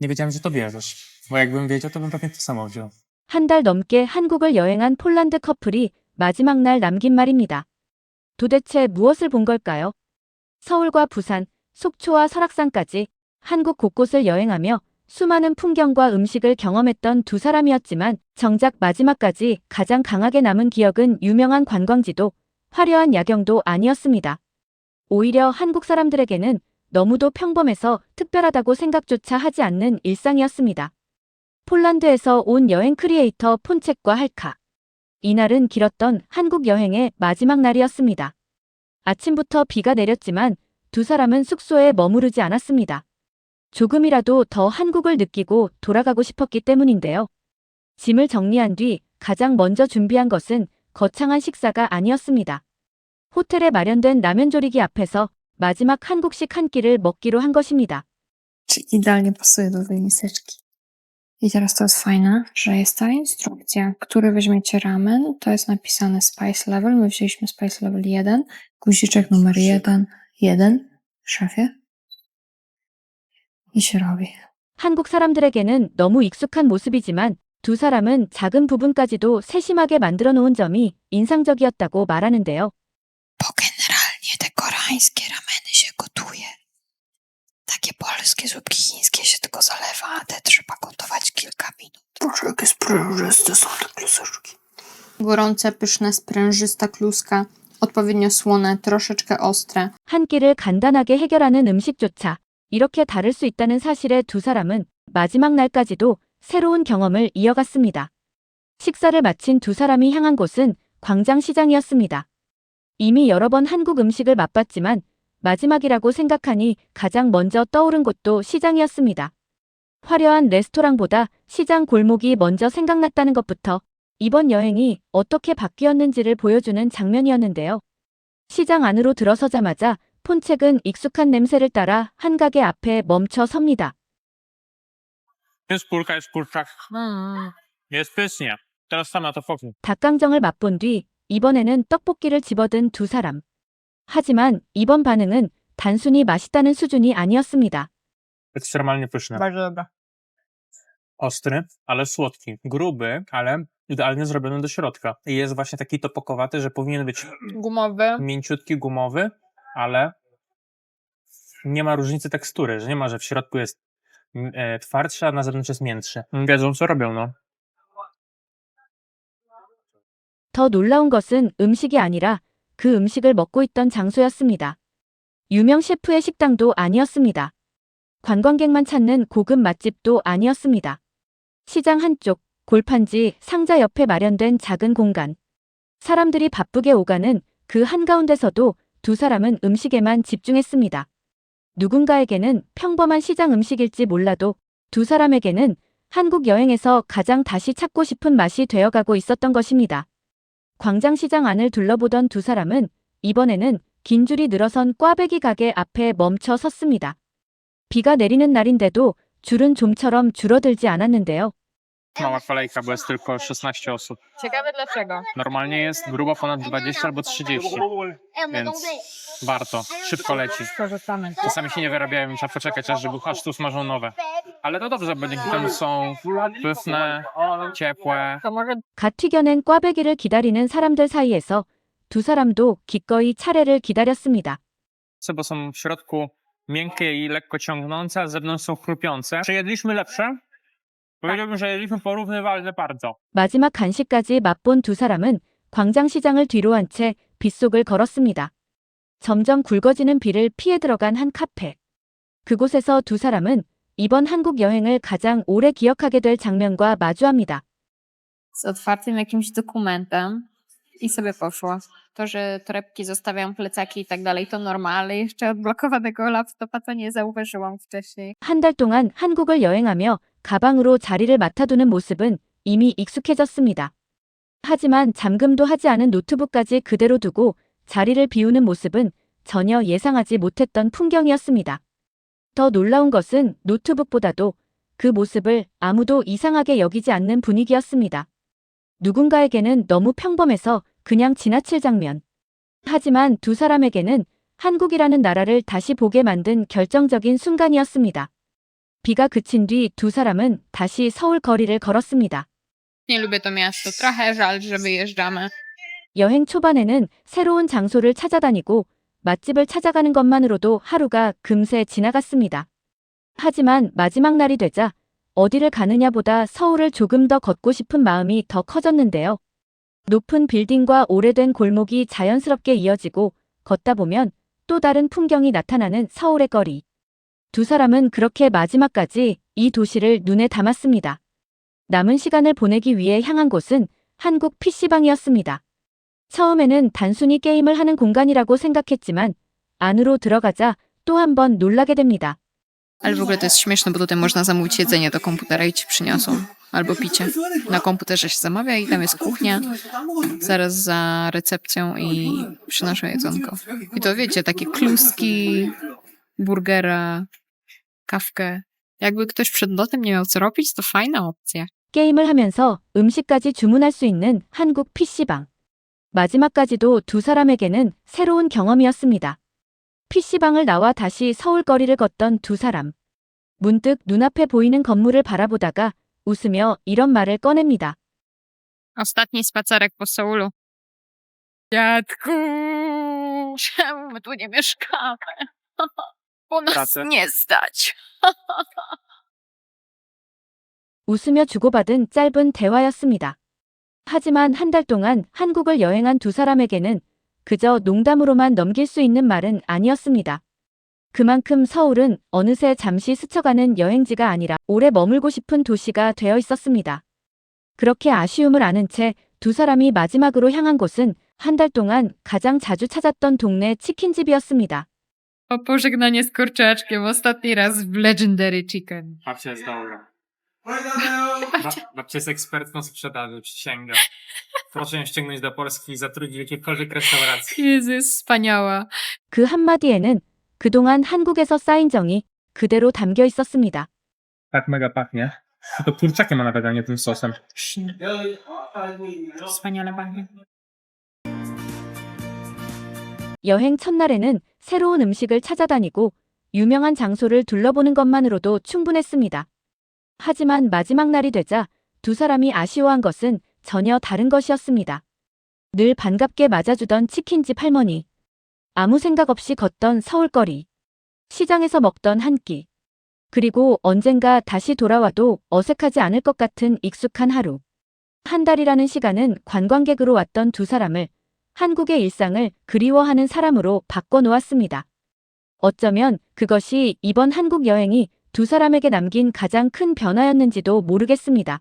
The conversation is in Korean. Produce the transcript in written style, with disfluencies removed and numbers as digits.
Nie wiedziałem, że to bierzesz, bo jakbym wiedział, to bym pewnie to samo wziął. 한 달 넘게 한국을 여행한 폴란드 커플이 마지막 날 남긴 말입니다. 도대체 무엇을 본 걸까요? 서울과 부산, 속초와 설악산까지 한국 곳곳을 여행하며 수많은 풍경과 음식을 경험했던 두 사람이었지만 정작 마지막까지 가장 강하게 남은 기억은 유명한 관광지도 화려한 야경도 아니었습니다. 오히려 한국 사람들에게는 너무도 평범해서 특별하다고 생각조차 하지 않는 일상이었습니다. 폴란드에서 온 여행 크리에이터 폰책과 할카. 이날은 길었던 한국 여행의 마지막 날이었습니다. 아침부터 비가 내렸지만 두 사람은 숙소에 머무르지 않았습니다. 조금이라도 더 한국을 느끼고 돌아가고 싶었기 때문인데요. 짐을 정리한 뒤 가장 먼저 준비한 것은 거창한 식사가 아니었습니다. 호텔에 마련된 라면조리기 앞에서 마지막 한국식 한 끼를 먹기로 한 것입니다. Czy idealnie pasuje do tej miseczki. I teraz to jest fajne, że jest ta instrukcja, który weźmiecie ramen, to jest napisane spice level, my wzięliśmy spice level 1, guziczek numer 1, 1, szefie. I się robi. 한국 사람들에게는 너무 익숙한 모습이지만 두 사람은 작은 부분까지도 세심하게 만들어 놓은 점이 인상적이었다고 말하는데요. Bo generalnie te koreańskie rameny się gotuje. Takie polskie zupki chińskie się tylko zalewa, a te trzeba gotować kilka minut. Boże, jakie sprężyste są te kluseczki. Gorące, pyszne, sprężysta kluska, odpowiednio słone, troszeczkę ostre. 한 끼를 간단하게 해결하는 음식조차 이렇게 다를 수 있다는 사실에 두 사람은 마지막 날까지도 새로운 경험을 이어갔습니다. 식사를 마친 두 사람이 향한 곳은 광장시장이었습니다. 이미 여러 번 한국 음식을 맛봤지만 마지막이라고 생각하니 가장 먼저 떠오른 곳도 시장이었습니다. 화려한 레스토랑보다 시장 골목이 먼저 생각났다는 것부터 이번 여행이 어떻게 바뀌었는지를 보여주는 장면이었는데요. 시장 안으로 들어서자마자 폰책은 익숙한 냄새를 따라 한 가게 앞에 멈춰 섭니다. Jest skórka, jest kurczak. Jest pysznie. Teraz sama to fokuś. 닭강정을 맛본 뒤 이번에는 떡볶이를 집어든 두 사람. 하지만 이번 반응은 단순히 맛있다는 수준이 아니었습니다. Ekstremalnie pyszne. Bardzo dobra. Ostry, ale słodki. Gruby, ale idealnie zrobiony do środka. I jest właśnie taki topokowaty, że powinien być Gumowy. mięciutki, gumowy, ale nie ma różnicy tekstury, że nie ma, że w środku jest twardszy, a na zewnątrz jest miętszy. Wiedzą, co robią, no. 더 놀라운 것은 음식이 아니라 그 음식을 먹고 있던 장소였습니다. 유명 셰프의 식당도 아니었습니다. 관광객만 찾는 고급 맛집도 아니었습니다. 시장 한쪽, 골판지, 상자 옆에 마련된 작은 공간. 사람들이 바쁘게 오가는 그 한가운데서도 두 사람은 음식에만 집중했습니다. 누군가에게는 평범한 시장 음식일지 몰라도 두 사람에게는 한국 여행에서 가장 다시 찾고 싶은 맛이 되어가고 있었던 것입니다. 광장시장 안을 둘러보던 두 사람은 이번에는 긴 줄이 늘어선 꽈배기 가게 앞에 멈춰 섰습니다. 비가 내리는 날인데도 줄은 좀처럼 줄어들지 않았는데요. Mała kolejka, bo jest tylko 16 osób. Ciekawe dlaczego. Normalnie jest grubo ponad 20 albo 30, więc warto. Szybko leci. Korzystamy. Czasami się nie wyrabiają, trzeba poczekać, aż aż tu smażą nowe. Ale to dobrze, bo dzięki temu są pyszne, ciepłe. To może 갓 튀겨낸 꽈배기를 기다리는 사람들 사이에서 두 사람도 기꺼이 차례를 기다렸습니다. Bo są w środku miękkie i lekko ciągnące, a z zewnątrz są chrupiące. Czy jedliśmy lepsze? powiedziałbym, że jedliśmy porównywalnie bardzo. 마지막 간식까지 맛본 두 사람은 광장시장을 뒤로 한 채 빗속을 걸었습니다. 점점 굵어지는 비를 피해 들어간 한 카페. 그곳에서 두 사람은 이번 한국 여행을 가장 오래 기억하게 될 장면과 마주합니다. Z otwartym jakimś dokumentem i sobie poszło. To, że torebki zostawiam, plecaki i tak dalej, to norma, ale jeszcze odblokowanego laptopa to nie zauważyłam wcześniej. 한 달 동안 한국을 여행하며 가방으로 자리를 맡아두는 모습은 이미 익숙해졌습니다. 하지만 잠금도 하지 않은 노트북까지 그대로 두고 자리를 비우는 모습은 전혀 예상하지 못했던 풍경이었습니다. 더 놀라운 것은 노트북보다도 그 모습을 아무도 이상하게 여기지 않는 분위기였습니다. 누군가에게는 너무 평범해서 그냥 지나칠 장면. 하지만 두 사람에게는 한국이라는 나라를 다시 보게 만든 결정적인 순간이었습니다. 비가 그친 뒤 두 사람은 다시 서울 거리를 걸었습니다. Nie lubię to miasto. Trochę żal, że wyjeżdżamy. 여행 초반에는 새로운 장소를 찾아다니고 맛집을 찾아가는 것만으로도 하루가 금세 지나갔습니다. 하지만 마지막 날이 되자 어디를 가느냐보다 서울을 조금 더 걷고 싶은 마음이 더 커졌는데요. 높은 빌딩과 오래된 골목이 자연스럽게 이어지고 걷다 보면 또 다른 풍경이 나타나는 서울의 거리. 두 사람은 그렇게 마지막까지 이 도시를 눈에 담았습니다. 남은 시간을 보내기 위해 향한 곳은 한국 PC방이었습니다. 처음에는 단순히 게임을 하는 공간이라고 생각했지만 안으로 들어가자 또 한 번 놀라게 됩니다. Ale w ogóle to jest śmieszne, bo tutaj można zamówić jedzenie do komputera i ci przyniosą. Albo picie. Na komputerze się zamawia i tam jest kuchnia. Zaraz za recepcją i przynoszą jedzonko. I to wiecie, takie kluski, burgera, kawkę. Jakby ktoś przed lotem nie miał co robić, to fajna opcja. 게임을 하면서 음식까지 주문할 수 있는 한국 PC방. 마지막까지도 두 사람에게는 새로운 경험이었습니다. PC방을 나와 다시 서울 거리를 걷던 두 사람. 문득 눈앞에 보이는 건물을 바라보다가 웃으며 이런 말을 꺼냅니다. Ostatni spacerek po Seulu. Dziadku, czemu my tu nie mieszkamy? Bo nas Pracę. nie stać. 웃으며 주고받은 짧은 대화였습니다. 하지만 한 달 동안 한국을 여행한 두 사람에게는 그저 농담으로만 넘길 수 있는 말은 아니었습니다. 그만큼 서울은 어느새 잠시 스쳐가는 여행지가 아니라 오래 머물고 싶은 도시가 되어 있었습니다. 그렇게 아쉬움을 아는 채 두 사람이 마지막으로 향한 곳은 한 달 동안 가장 자주 찾았던 동네 치킨집이었습니다. O pożegnanie z kurczaczkiem. Ostatni raz w Legendary Chicken. Babcia jest dobra. Babcia jest ekspertką sprzedaży, przysięgam. Proszę ją ściągnąć do Polski i zatrudnić w jakiejkolwiek restauracji. Jezu, wspaniała. 그 한마디에는 그동안 한국에서 쌓인 정이 그대로 담겨 있었습니다. Tak mega pachnie. To kurczakiem, a nawet a nie tym sosem. Wspaniale pachnie. 여행 첫날에는 새로운 음식을 찾아다니고 유명한 장소를 둘러보는 것만으로도 충분했습니다. 하지만 마지막 날이 되자 두 사람이 아쉬워한 것은 전혀 다른 것이었습니다. 늘 반갑게 맞아주던 치킨집 할머니. 아무 생각 없이 걷던 서울거리. 시장에서 먹던 한 끼. 그리고 언젠가 다시 돌아와도 어색하지 않을 것 같은 익숙한 하루. 한 달이라는 시간은 관광객으로 왔던 두 사람을 한국의 일상을 그리워하는 사람으로 바꿔놓았습니다. 어쩌면 그것이 이번 한국 여행이 두 사람에게 남긴 가장 큰 변화였는지도 모르겠습니다.